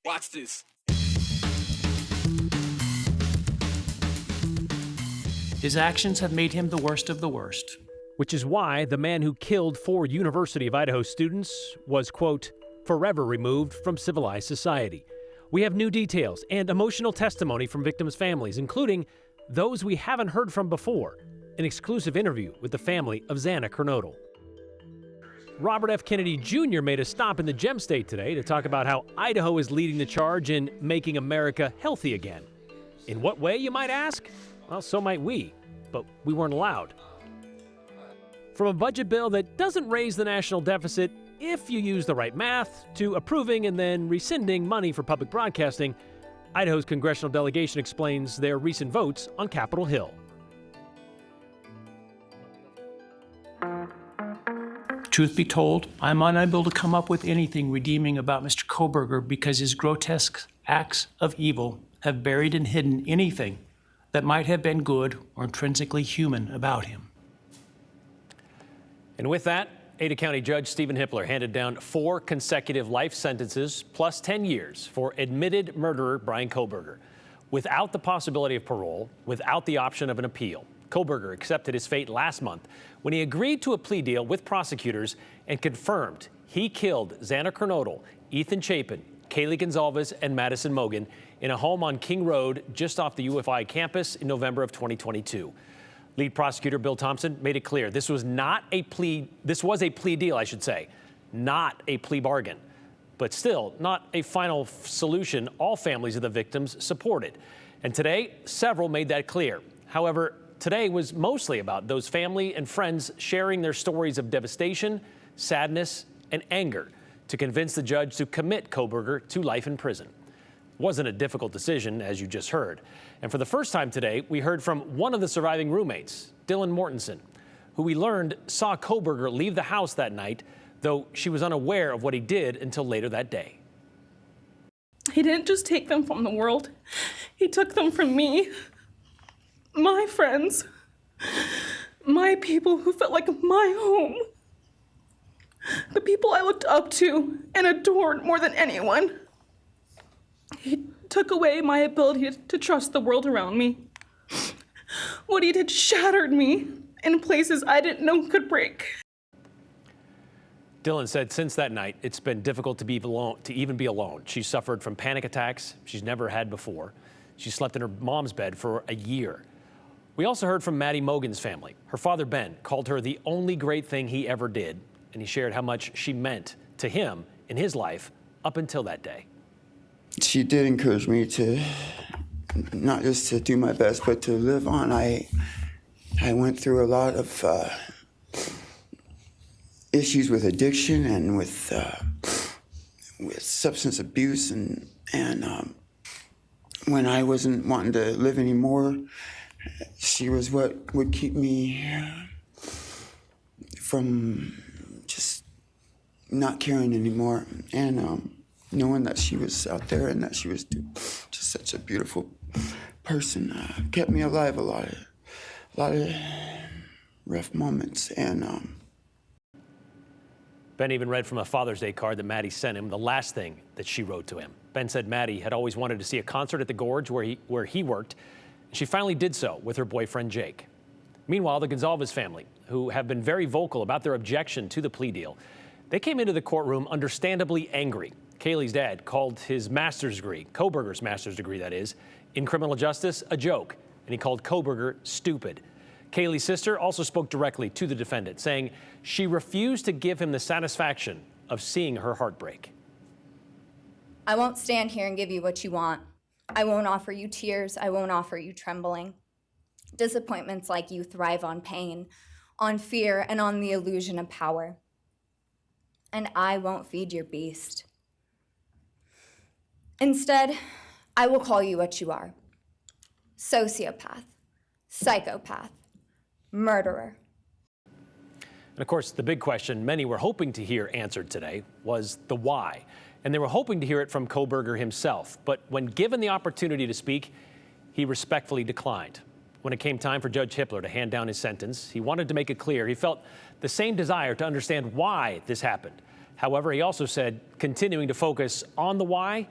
Watch this. His actions have made him the worst of the worst. Which is why the man who killed 4 University of Idaho students was, quote, forever removed from civilized society. We have new details and emotional testimony from victims' families, including those we haven't heard from before, an exclusive interview with the family of Xana Kernodle. Robert F. Kennedy Jr. made a stop in the Gem State today to talk about how Idaho is leading the charge in making America healthy again. In what way, you might ask? Well, so might we, but we weren't allowed. From a budget bill that doesn't raise the national deficit if you use the right math, to approving and then rescinding money for public broadcasting, Idaho's congressional delegation explains their recent votes on Capitol Hill. Truth be told, I'm unable to come up with anything redeeming about Mr. Kohberger because his grotesque acts of evil have buried and hidden anything that might have been good or intrinsically human about him. And with that, Ada County Judge Stephen Hippler handed down 4 consecutive life sentences plus 10 years for admitted murderer Bryan Kohberger, without the possibility of parole, without the option of an appeal. Kohberger accepted his fate last month when he agreed to a plea deal with prosecutors and confirmed he killed Xana Kernodle, Ethan Chapin, Kaylee Gonzalez, and Madison Mogan in a home on King Road just off the UFI campus in November of 2022. Lead prosecutor Bill Thompson made it clear this was a plea deal, I should say, not a plea bargain, but still not a final solution all families of the victims supported. And today, several made that clear. However, today was mostly about those family and friends sharing their stories of devastation, sadness, and anger to convince the judge to commit Kohberger to life in prison. It wasn't a difficult decision, as you just heard. And for the first time today, we heard from one of the surviving roommates, Dylan Mortensen, who we learned saw Kohberger leave the house that night, though she was unaware of what he did until later that day. He didn't just take them from the world. He took them from me, my friends, my people who felt like my home, the people I looked up to and adored more than anyone. He took away my ability to trust the world around me. What he did shattered me in places I didn't know could break. Dylan said since that night, it's been difficult to even be alone. She suffered from panic attacks she's never had before. She slept in her mom's bed for a year. We also heard from Maddie Mogan's family. Her father, Ben, called her the only great thing he ever did, and he shared how much she meant to him in his life up until that day. She did encourage me to not just to do my best, but to live on. I went through a lot of issues with addiction and with substance abuse, and when I wasn't wanting to live anymore, she was what would keep me from just not caring anymore, and knowing that she was out there and that she was just such a beautiful person kept me alive a lot of rough moments. And Ben even read from a Father's Day card that Maddie sent him, the last thing that she wrote to him. Ben said Maddie had always wanted to see a concert at the Gorge where he worked. She finally did so with her boyfriend, Jake. Meanwhile, the Gonzalez family, who have been very vocal about their objection to the plea deal, they came into the courtroom understandably angry. Kaylee's dad called his master's degree, Kohberger's master's degree that is, in criminal justice, a joke, and he called Kohberger stupid. Kaylee's sister also spoke directly to the defendant, saying she refused to give him the satisfaction of seeing her heart break. I won't stand here and give you what you want. I won't offer you tears. I won't offer you trembling. Disappointments like you thrive on pain, on fear, and on the illusion of power. And I won't feed your beast. Instead, I will call you what you are: sociopath, psychopath, murderer. And of course, the big question many were hoping to hear answered today was the why. And they were hoping to hear it from Kohberger himself. But when given the opportunity to speak, he respectfully declined. When it came time for Judge Hippler to hand down his sentence, he wanted to make it clear he felt the same desire to understand why this happened, However, he also said continuing to focus on the why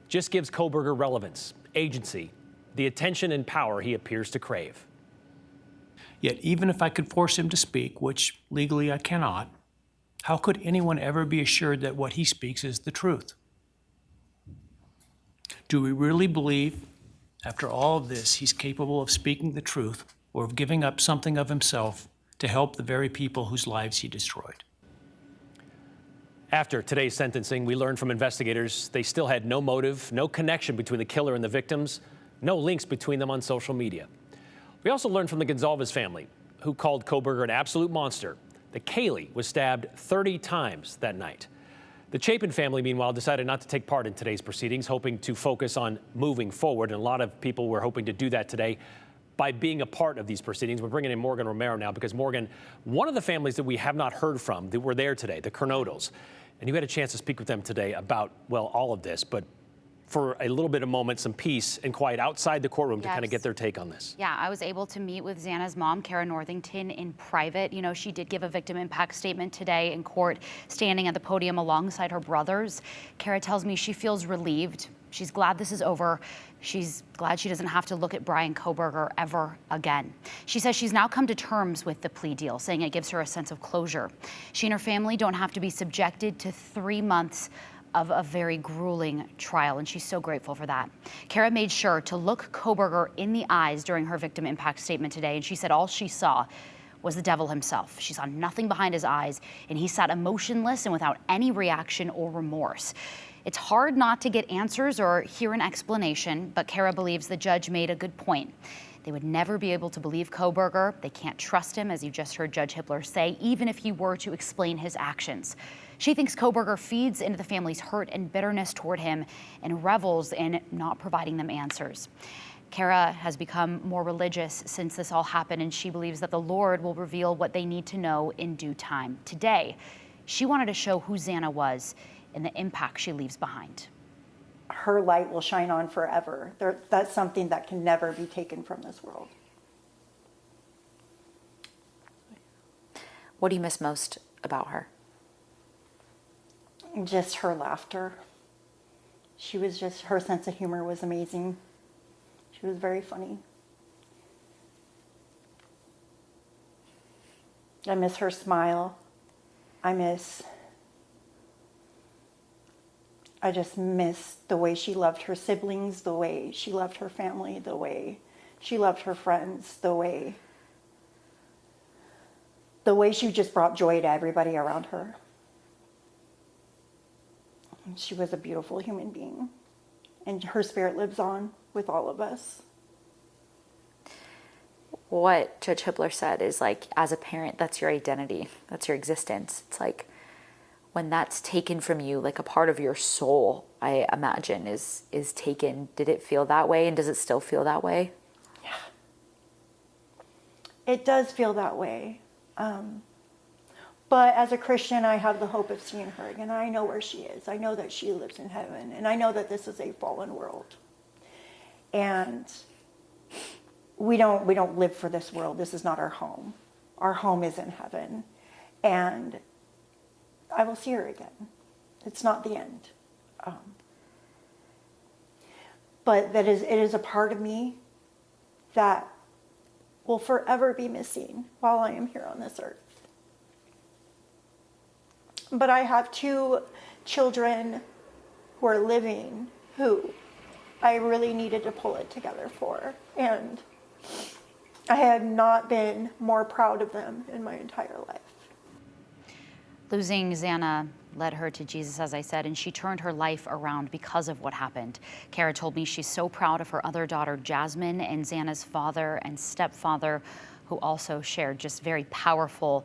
just gives Kohberger relevance, agency, the attention and power he appears to crave. Yet even if I could force him to speak, which legally I cannot, how could anyone ever be assured that what he speaks is the truth? Do we really believe, after all of this, he's capable of speaking the truth or of giving up something of himself to help the very people whose lives he destroyed? After today's sentencing, we learned from investigators they still had no motive, no connection between the killer and the victims, no links between them on social media. We also learned from the Gonzalez family, who called Kohberger an absolute monster, that Kaylee was stabbed 30 times that night. The Chapin family, meanwhile, decided not to take part in today's proceedings, hoping to focus on moving forward. And a lot of people were hoping to do that today by being a part of these proceedings. We're bringing in Morgan Romero now because, Morgan, one of the families that we have not heard from that were there today, the Cernodals, and you had a chance to speak with them today about, well, all of this, but for a little bit of moment, some peace and quiet outside the courtroom to kind of get their take on this. Yeah, I was able to meet with Xana's mom, Kara Northington, in private. You know, she did give a victim impact statement today in court, standing at the podium alongside her brothers. Kara tells me she feels relieved. She's glad this is over. She's glad she doesn't have to look at Bryan Kohberger ever again. She says she's now come to terms with the plea deal, saying it gives her a sense of closure. She and her family don't have to be subjected to 3 months of a very grueling trial, and she's so grateful for that. Kara made sure to look Kohberger in the eyes during her victim impact statement today, and she said all she saw was the devil himself. She saw nothing behind his eyes, and he sat emotionless and without any reaction or remorse. It's hard not to get answers or hear an explanation, but Kara believes the judge made a good point. They would never be able to believe Kohberger. They can't trust him, as you just heard Judge Hippler say, even if he were to explain his actions. She thinks Kohberger feeds into the family's hurt and bitterness toward him and revels in not providing them answers. Kara has become more religious since this all happened, and she believes that the Lord will reveal what they need to know in due time. Today, she wanted to show who Xana was and the impact she leaves behind. Her light will shine on forever. That's something that can never be taken from this world. What do you miss most about her? Just her laughter. Her sense of humor was amazing. She was very funny. I miss her smile. I just miss the way she loved her siblings, the way she loved her family, the way she loved her friends, the way she just brought joy to everybody around her. She was a beautiful human being, and her spirit lives on with all of us. What Judge Hippler said is, like, as a parent, that's your identity, that's your existence. It's like when that's taken from you, like a part of your soul, I imagine, is taken. Did it feel that way, and does it still feel that way? Yeah. It does feel that way. But as a Christian, I have the hope of seeing her again. I know where she is. I know that she lives in heaven, and I know that this is a fallen world. And we don't live for this world. This is not our home. Our home is in heaven. And I will see her again. It's not the end. But it is a part of me that will forever be missing while I am here on this earth. But I have 2 children who are living who I really needed to pull it together for. And I have not been more proud of them in my entire life. Losing Xana led her to Jesus, as I said, and she turned her life around because of what happened. Kara told me she's so proud of her other daughter, Jasmine, and Xana's father and stepfather, who also shared just very powerful,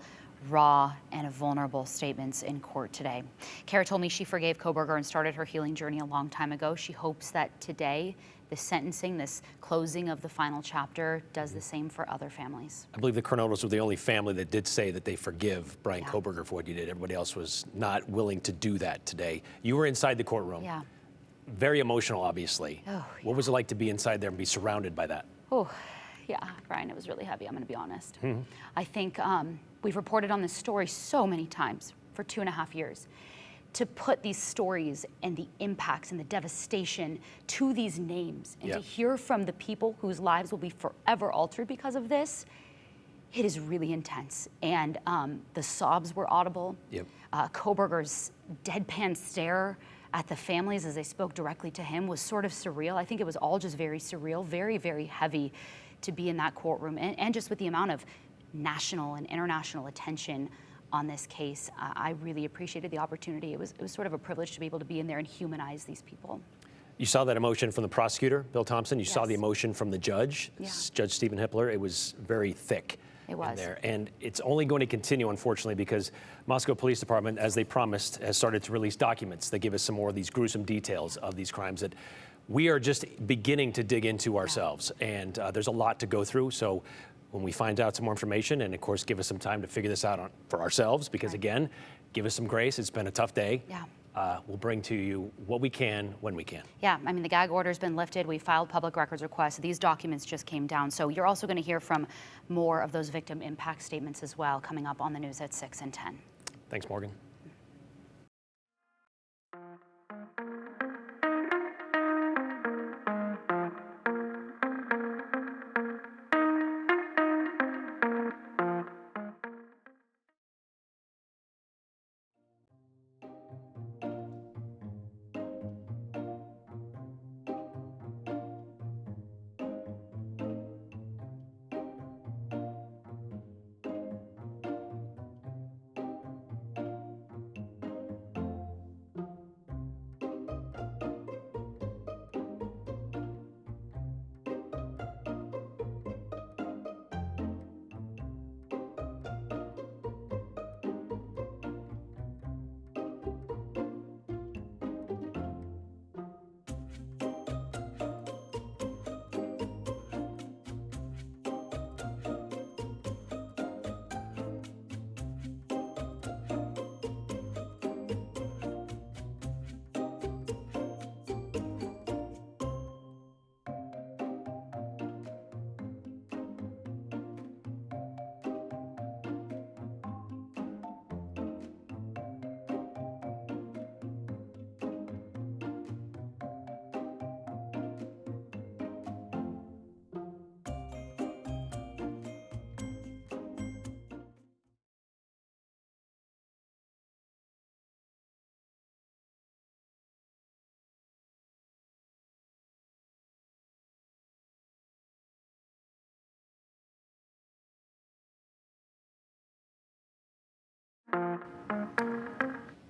raw, and vulnerable statements in court today. Kara told me she forgave Kohberger and started her healing journey a long time ago. She hopes that today, this sentencing, this closing of the final chapter, does the same for other families. I believe the Cernodals were the only family that did say that they forgive Bryan Kohberger for what he did. Everybody else was not willing to do that today. You were inside the courtroom. Yeah. Very emotional, obviously. Oh, What was it like to be inside there and be surrounded by that? Oh, yeah, Bryan, it was really heavy, I'm gonna be honest. I think we've reported on this story so many times for 2.5 years. to put these stories and the impacts and the devastation to these names and to hear from the people whose lives will be forever altered because of this, it is really intense. And the sobs were audible. Kohberger's deadpan stare at the families as they spoke directly to him was sort of surreal. I think it was all just very surreal, very, very heavy to be in that courtroom, and just with the amount of national and international attention on this case. I really appreciated the opportunity. It was sort of a privilege to be able to be in there and humanize these people. You saw that emotion from the prosecutor, Bill Thompson. You saw the emotion from the judge, Judge Stephen Hippler. It was very thick. It was. In there. And it's only going to continue, unfortunately, because Moscow Police Department, as they promised, has started to release documents that give us some more of these gruesome details of these crimes that we are just beginning to dig into ourselves. And there's a lot to go through. So when we find out some more information, and of course, give us some time to figure this out for ourselves, because again, give us some grace. It's been a tough day. We'll bring to you what we can when we can. Yeah, I mean, the gag order's been lifted. We filed public records requests. These documents just came down. So you're also going to hear from more of those victim impact statements as well, coming up on the news at 6 and 10. Thanks, Morgan.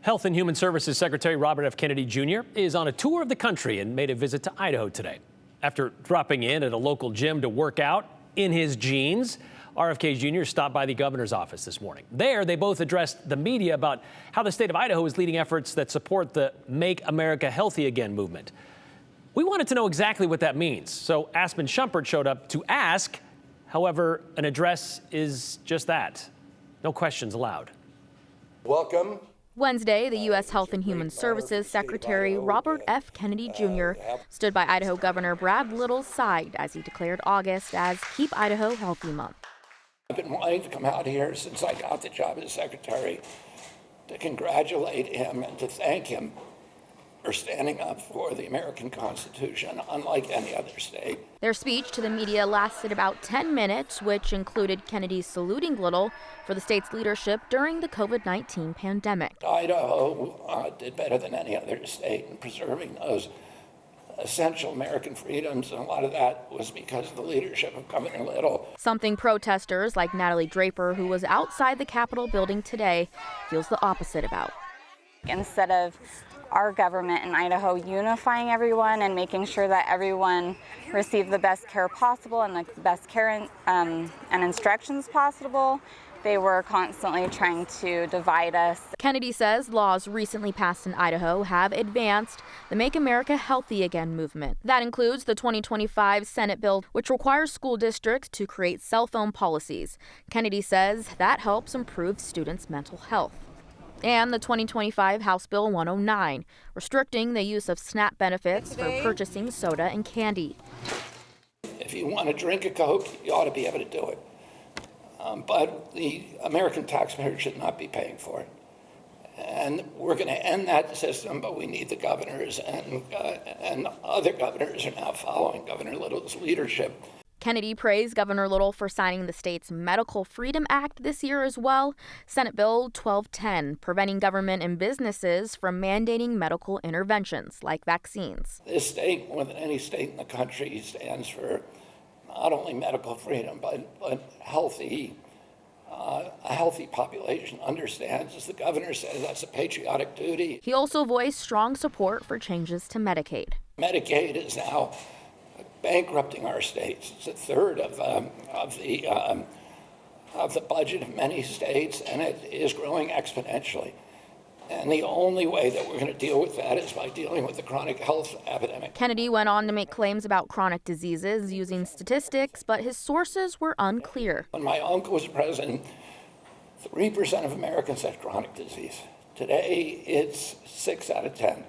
Health and Human Services Secretary Robert F. Kennedy Jr. is on a tour of the country and made a visit to Idaho today. After dropping in at a local gym to work out in his jeans, RFK Jr. stopped by the governor's office this morning. There, they both addressed the media about how the state of Idaho is leading efforts that support the Make America Healthy Again movement. We wanted to know exactly what that means, so Aspen Shumpert showed up to ask. However, an address is just that. No questions allowed. Welcome. Wednesday, the U.S. Health and Human Services Secretary Robert F. Kennedy Jr. stood by Idaho Governor Brad Little's side as he declared August as Keep Idaho Healthy Month. I've been wanting to come out here since I got the job as secretary to congratulate him and to thank him for standing up for the American Constitution, unlike any other state. Their speech to the media lasted about 10 minutes, which included Kennedy saluting Little for the state's leadership during the COVID-19 pandemic. Idaho did better than any other state in preserving those essential American freedoms, and a lot of that was because of the leadership of Governor Little. Something protesters like Natalie Draper, who was outside the Capitol building today, feels the opposite about. Instead of our government in Idaho unifying everyone and making sure that everyone received the best care possible and the best care and instructions possible, they were constantly trying to divide us. Kennedy says laws recently passed in Idaho have advanced the Make America Healthy Again movement. That includes the 2025 Senate bill, which requires school districts to create cell phone policies. Kennedy says that helps improve students' mental health. And the 2025 House Bill 109, restricting the use of SNAP benefits for purchasing soda and candy. If you want to drink a Coke, you ought to be able to do it. But the American taxpayer should not be paying for it. And we're going to end that system, but we need the governors, and other governors are now following Governor Little's leadership. Kennedy praised Governor Little for signing the state's Medical Freedom Act this year as well. Senate Bill 1210, preventing government and businesses from mandating medical interventions like vaccines. This state, more than any state in the country, stands for not only medical freedom, but healthy. A healthy population understands, as the governor says, that's a patriotic duty. He also voiced strong support for changes to Medicaid. Medicaid is now bankrupting our states. It's a third of the budget of many states, and it is growing exponentially. And the only way that we're going to deal with that is by dealing with the chronic health epidemic. Kennedy went on to make claims about chronic diseases using statistics, but his sources were unclear. When my uncle was president, 3% of Americans had chronic disease. Today, it's 6 out of 10.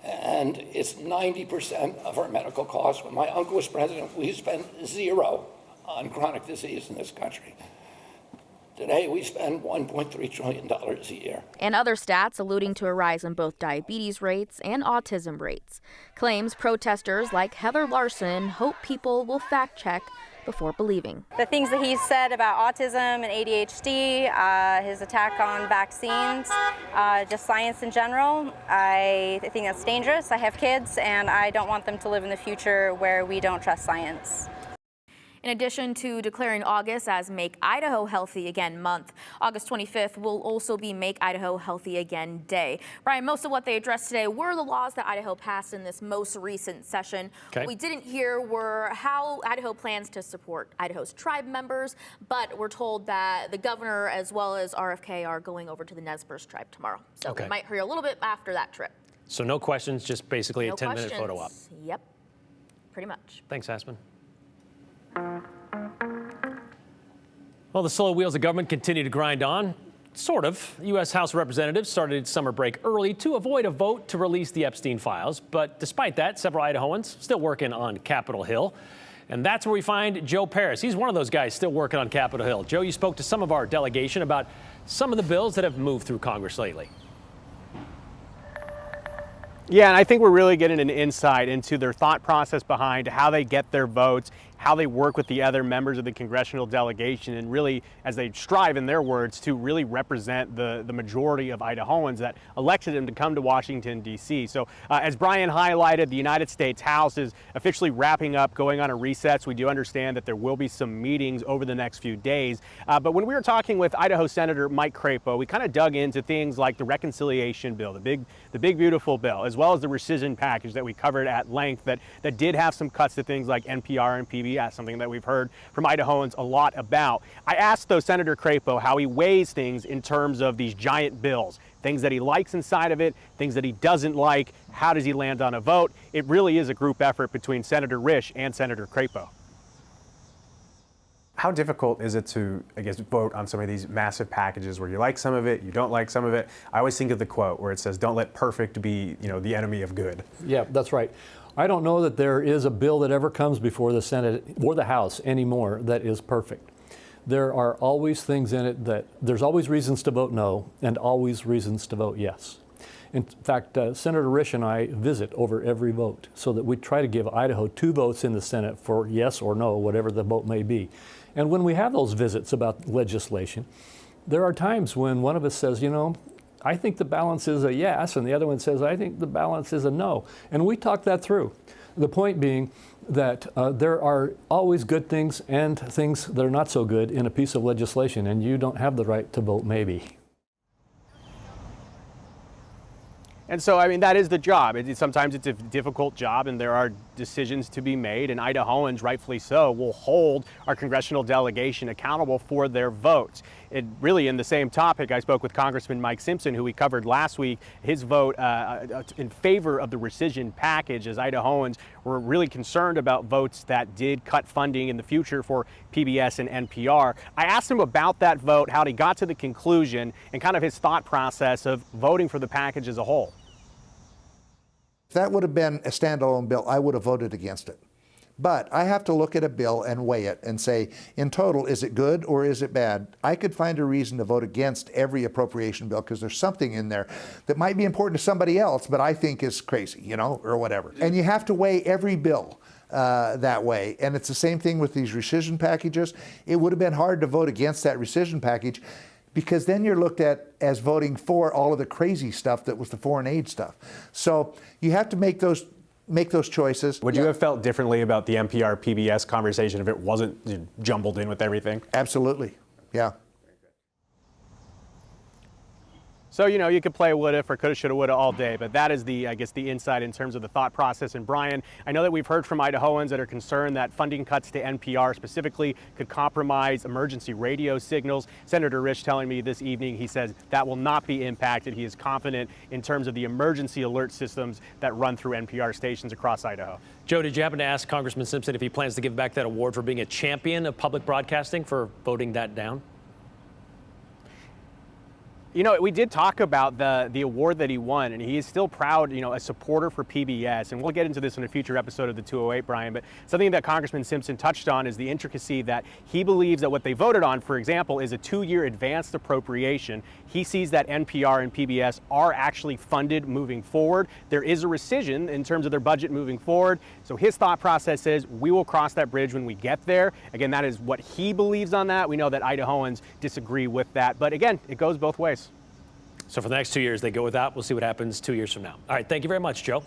And it's 90% of our medical costs. When my uncle was president, we spent 0 on chronic disease in this country. Today, we spend $1.3 trillion a year. And other stats alluding to a rise in both diabetes rates and autism rates. Claims protesters like Heather Larson hope people will fact check before believing. The things that he's said about autism and ADHD, his attack on vaccines, just science in general, I think that's dangerous. I have kids, and I don't want them to live in the future where we don't trust science. In addition to declaring August as Make Idaho Healthy Again month, August 25th will also be Make Idaho Healthy Again Day. Brian, most of what they addressed today were the laws that Idaho passed in this most recent session. Okay. What we didn't hear were how Idaho plans to support Idaho's tribe members, but we're told that the governor as well as RFK are going over to the Nez Perce tribe tomorrow. So Okay. we might hear a little bit after that trip. So no questions, just basically No a 10-minute questions. photo op. Yep, pretty much. Thanks, Aspen. Well, the slow wheels of government continue to grind on. Sort of. U.S. House Representatives started summer break early to avoid a vote to release the Epstein files. But despite that, several Idahoans still working on Capitol Hill. And that's where we find Joe Paris. He's one of those guys still working on Capitol Hill. Joe, you spoke to some of our delegation about some of the bills that have moved through Congress lately. Yeah, and I think we're really getting an insight into their thought process behind how they get their votes, how they work with the other members of the congressional delegation, and really, as they strive, in their words, to really represent the majority of Idahoans that elected them to come to Washington, D.C. So as Bryan highlighted, the United States House is officially wrapping up, going on a recess. We do understand that there will be some meetings over the next few days. But when we were talking with Idaho Senator Mike Crapo, we kind of dug into things like the reconciliation bill, the big beautiful bill, as well as the rescission package that we covered at length that did have some cuts to things like NPR and PBS, something that we've heard from Idahoans a lot about. I asked, though, Senator Crapo how he weighs things in terms of these giant bills, things that he likes inside of it, things that he doesn't like. How does he land on a vote? It really is a group effort between Senator Risch and Senator Crapo. How difficult is it to, I guess, vote on some of these massive packages where you like some of it, you don't like some of it? I always think of the quote where it says, "Don't let perfect be, the enemy of good." Yeah, that's right. I don't know that there is a bill that ever comes before the Senate or the House anymore that is perfect. There are always things in it that there's always reasons to vote no and always reasons to vote yes. In fact, Senator Risch and I visit over every vote so that we try to give Idaho 2 votes in the Senate for yes or no, whatever the vote may be. And when we have those visits about legislation, there are times when one of us says, I think the balance is a yes, and the other one says, I think the balance is a no. And we talk that through. The point being that there are always good things and things that are not so good in a piece of legislation, and you don't have the right to vote maybe. And so, that is the job. Sometimes it's a difficult job and there are decisions to be made, and Idahoans, rightfully so, will hold our congressional delegation accountable for their votes. Really, in the same topic, I spoke with Congressman Mike Simpson, who we covered last week, his vote in favor of the rescission package, as Idahoans were really concerned about votes that did cut funding in the future for PBS and NPR. I asked him about that vote, how he got to the conclusion, and kind of his thought process of voting for the package as a whole. If that would have been a standalone bill, I would have voted against it. But I have to look at a bill and weigh it and say, in total, is it good or is it bad? I could find a reason to vote against every appropriation bill because there's something in there that might be important to somebody else, but I think is crazy, you know, or whatever. And you have to weigh every bill that way. And it's the same thing with these rescission packages. It would have been hard to vote against that rescission package because then you're looked at as voting for all of the crazy stuff that was the foreign aid stuff. So you have to make those choices. Would you have felt differently about the NPR PBS conversation if it wasn't jumbled in with everything? Absolutely, yeah. So, you know, you could play what if or coulda, shoulda, woulda all day, but that is I guess, the insight in terms of the thought process. And Bryan, I know that we've heard from Idahoans that are concerned that funding cuts to NPR specifically could compromise emergency radio signals. Senator Risch telling me this evening, he says that will not be impacted. He is confident in terms of the emergency alert systems that run through NPR stations across Idaho. Joe, did you happen to ask Congressman Simpson if he plans to give back that award for being a champion of public broadcasting for voting that down? You know, we did talk about the award that he won, and he is still proud, you know, a supporter for PBS. And we'll get into this in a future episode of the 208, Bryan. But something that Congressman Simpson touched on is the intricacy that he believes that what they voted on, for example, is a 2-year advanced appropriation. He sees that NPR and PBS are actually funded moving forward. There is a rescission in terms of their budget moving forward. So his thought process is we will cross that bridge when we get there. Again, that is what he believes on that. We know that Idahoans disagree with that. But again, it goes both ways. So for the next 2 years, they go without. We'll see what happens 2 years from now. All right, thank you very much, Joe.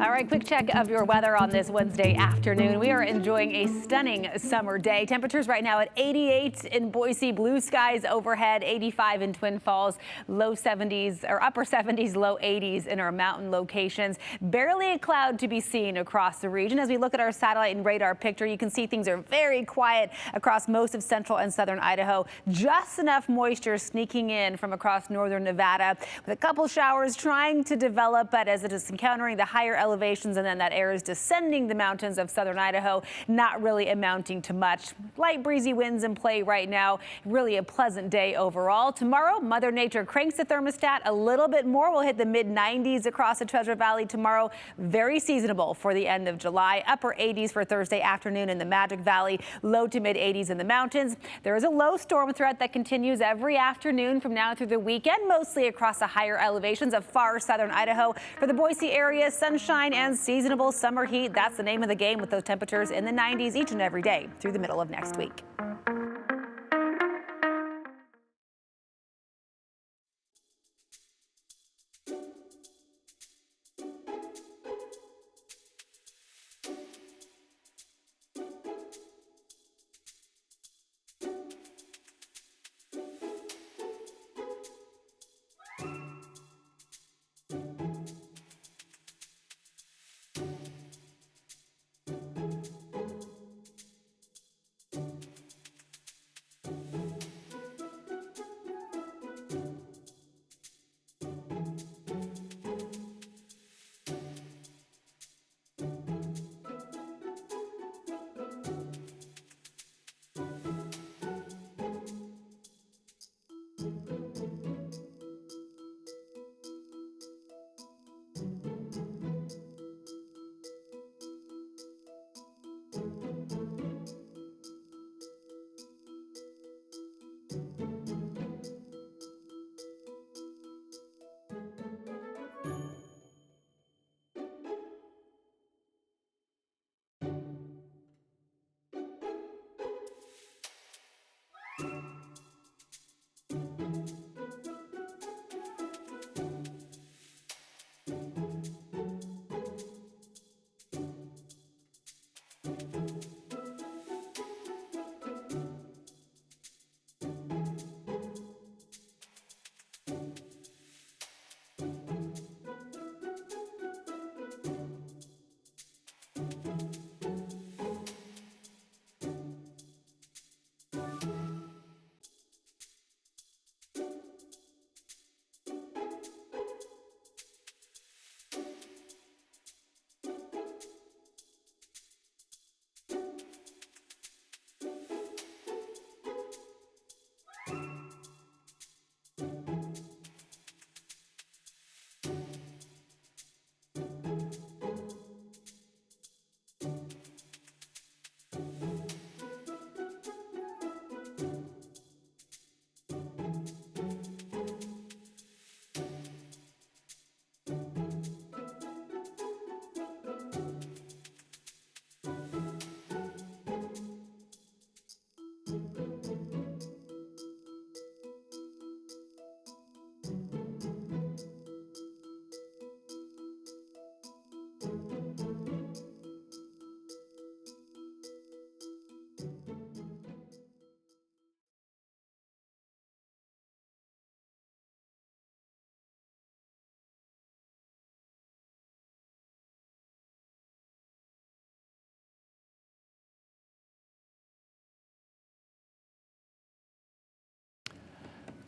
All right, quick check of your weather on this Wednesday afternoon. We are enjoying a stunning summer day. Temperatures right now at 88 in Boise, blue skies overhead, 85 in Twin Falls, low 70s or upper 70s, low 80s in our mountain locations. Barely a cloud to be seen across the region. As we look at our satellite and radar picture, you can see things are very quiet across most of central and southern Idaho. Just enough moisture sneaking in from across northern Nevada with a couple showers trying to develop, but as it is encountering the higher elevation elevations, and then that air is descending the mountains of southern Idaho, not really amounting to much. Light breezy winds in play right now. Really a pleasant day overall. Tomorrow, Mother Nature cranks the thermostat a little bit more. We'll hit the mid-90s across the Treasure Valley tomorrow. Very seasonable for the end of July. Upper 80s for Thursday afternoon in the Magic Valley. Low to mid-80s in the mountains. There is a low storm threat that continues every afternoon from now through the weekend, mostly across the higher elevations of far southern Idaho. For the Boise area, sunshine and seasonable summer heat. That's the name of the game, with those temperatures in the 90s each and every day through the middle of next week.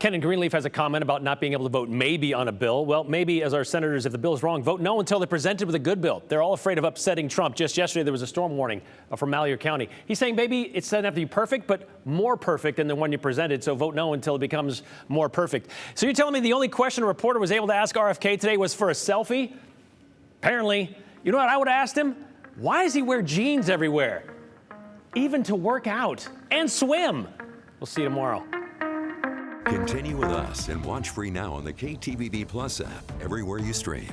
Ken in Greenleaf has a comment about not being able to vote maybe on a bill. Well, maybe as our senators, if the bill is wrong, vote no until they're presented with a good bill. They're all afraid of upsetting Trump. Just yesterday, there was a storm warning from Malheur County. He's saying maybe it doesn't have to be perfect, but more perfect than the one you presented. So vote no until it becomes more perfect. So you're telling me the only question a reporter was able to ask RFK today was for a selfie? Apparently. You know what I would have asked him? Why does he wear jeans everywhere? Even to work out and swim. We'll see you tomorrow. Continue with us and watch free now on the KTVB Plus app everywhere you stream.